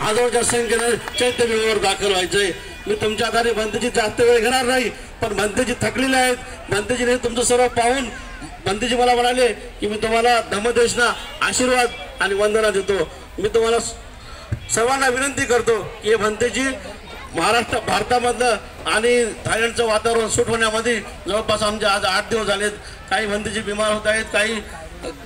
हजारोच्या संख्येने चैत्यभूमीवर दाखल व्हायचंय। मी तुमच्या आधारे भंतेजी जास्त वेळ घेणार नाही, पण भंतेजी थकलेले आहेत। भंतेजीने तुमचं सर्व पाहून भंतेजी मला म्हणाले की मी तुम्हाला धम्मदेशना आशीर्वाद आणि वंदना देतो। मी तुम्हाला सर्वांना विनंती करतो की भंतेजी महाराष्ट्र भारतामधलं आणि थायलंडचं वातावरण सूट होण्यामध्ये जवळपास आमचे आज 8 दिवस झालेत। काही भंतेजी बिमार होत आहेत, काही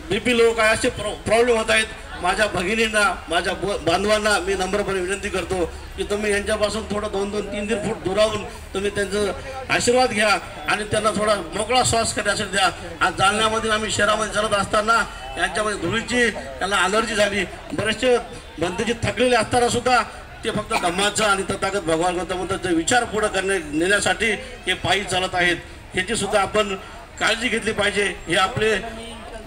बीपी लो, काय असे प्रॉब्लेम होत आहेत। माझ्या भगिनींना, माझ्या बांधवांना मी नम्रपणे विनंती करतो की तुम्ही यांच्यापासून थोडं 2-3 फूट दुरावून तुम्ही त्यांचा आशीर्वाद घ्या आणि त्यांना थोडा मोकळा श्वास करण्यासाठी द्या। आज जालन्यामध्ये आम्ही शहरामध्ये चालत असताना यांच्यामध्ये धुळीची त्यांना अलर्जी झाली। बरेचसे भंतेजी थकलेले असताना सुद्धा ते फक्त धम्माचा आणि तथागत भगवान गौतमाचा विचार पुढे नेण्यासाठी हे पायी चालत आहेत। ह्याची सुद्धा आपण काळजी घेतली पाहिजे। हे आपले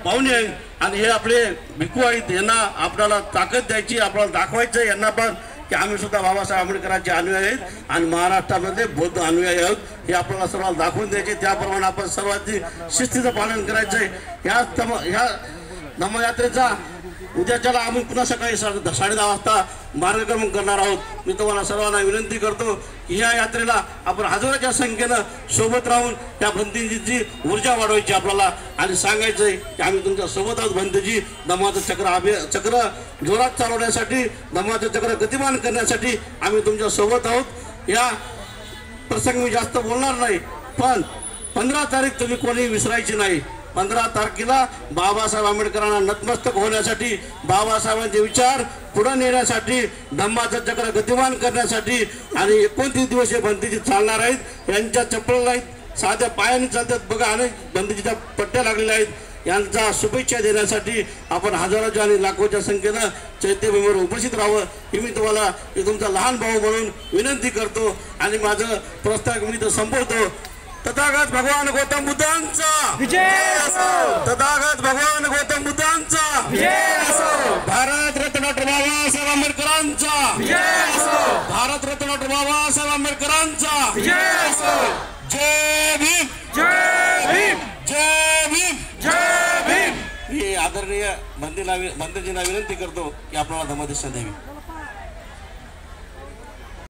पाहुणे आहेत आणि हे आपले भिक्खू आहेत, यांना आपल्याला ताकद द्यायची, आपल्याला दाखवायचं यांना पण की आम्ही सुद्धा बाबासाहेब आंबेडकरांचे अनुयायी आहेत आणि महाराष्ट्रामध्ये बौद्ध अनुयायी आहोत, हे आपल्याला सर्वांना दाखवून द्यायचे। त्याप्रमाणे आपण सर्वांनी शिस्तीचं पालन करायचं आहे। ह्या धम्मयात्रेचा उद्याच्याला आम्ही पुन्हा सकाळी 10:30 वाजता मार्गक्रमण करणार आहोत। मी तुम्हाला सर्वांना विनंती करतो की ह्या यात्रेला आपण हजारोच्या संख्येनं सोबत राहून त्या भंतेजीची ऊर्जा वाढवायची आपल्याला आणि सांगायचं आहे की आम्ही तुमच्या सोबत आहोत। भंतेजी धम्माचं चक्र जोरात चालवण्यासाठी, धम्माचं चक्र गतिमान करण्यासाठी आम्ही तुमच्या सोबत आहोत। या प्रसंगी मी जास्त बोलणार नाही, पण 15 तारीख तुम्ही कोणी विसरायची नाही। 15 तारखेला बाबासाहेब आंबेडकरांना नतमस्तक होण्यासाठी, बाबासाहेबांचे विचार पुढे नेण्यासाठी, धम्माचं चक्र गतिमान करण्यासाठी आणि 29 दिवस हे भंतेजी चालणार आहेत। यांच्या चप्पल नाहीत, साध्या पायाने चालतात बघा, अनेक भंतेजीच्या पट्ट्या लागलेल्या आहेत। यांचा शुभेच्छा देण्यासाठी आपण हजारोच्या आणि लाखोच्या संख्येनं चैत्यभूमीवर उपस्थित राहावं ही मी तुम्हाला तुमचा लहान भाऊ म्हणून विनंती करतो आणि माझं प्रस्ताव मी इथं संपवतो। तथागत भगवान गौतम बुद्धांचा विजय असो। तथागत भगवान गौतम बुद्धांचा विजय असो। भारत रत्न डॉक्टर बाबासाहेब आंबेडकरांचा विजय असो। भारत रत्न डॉक्टर बाबासाहेब आंबेडकरांचा विजय असो। जय भीम, जय भीम, जय भीम, जय भीम। मी आदरणीय भंतेजींना विनंती करतो की आपल्याला धम्मदेशना द्यावी।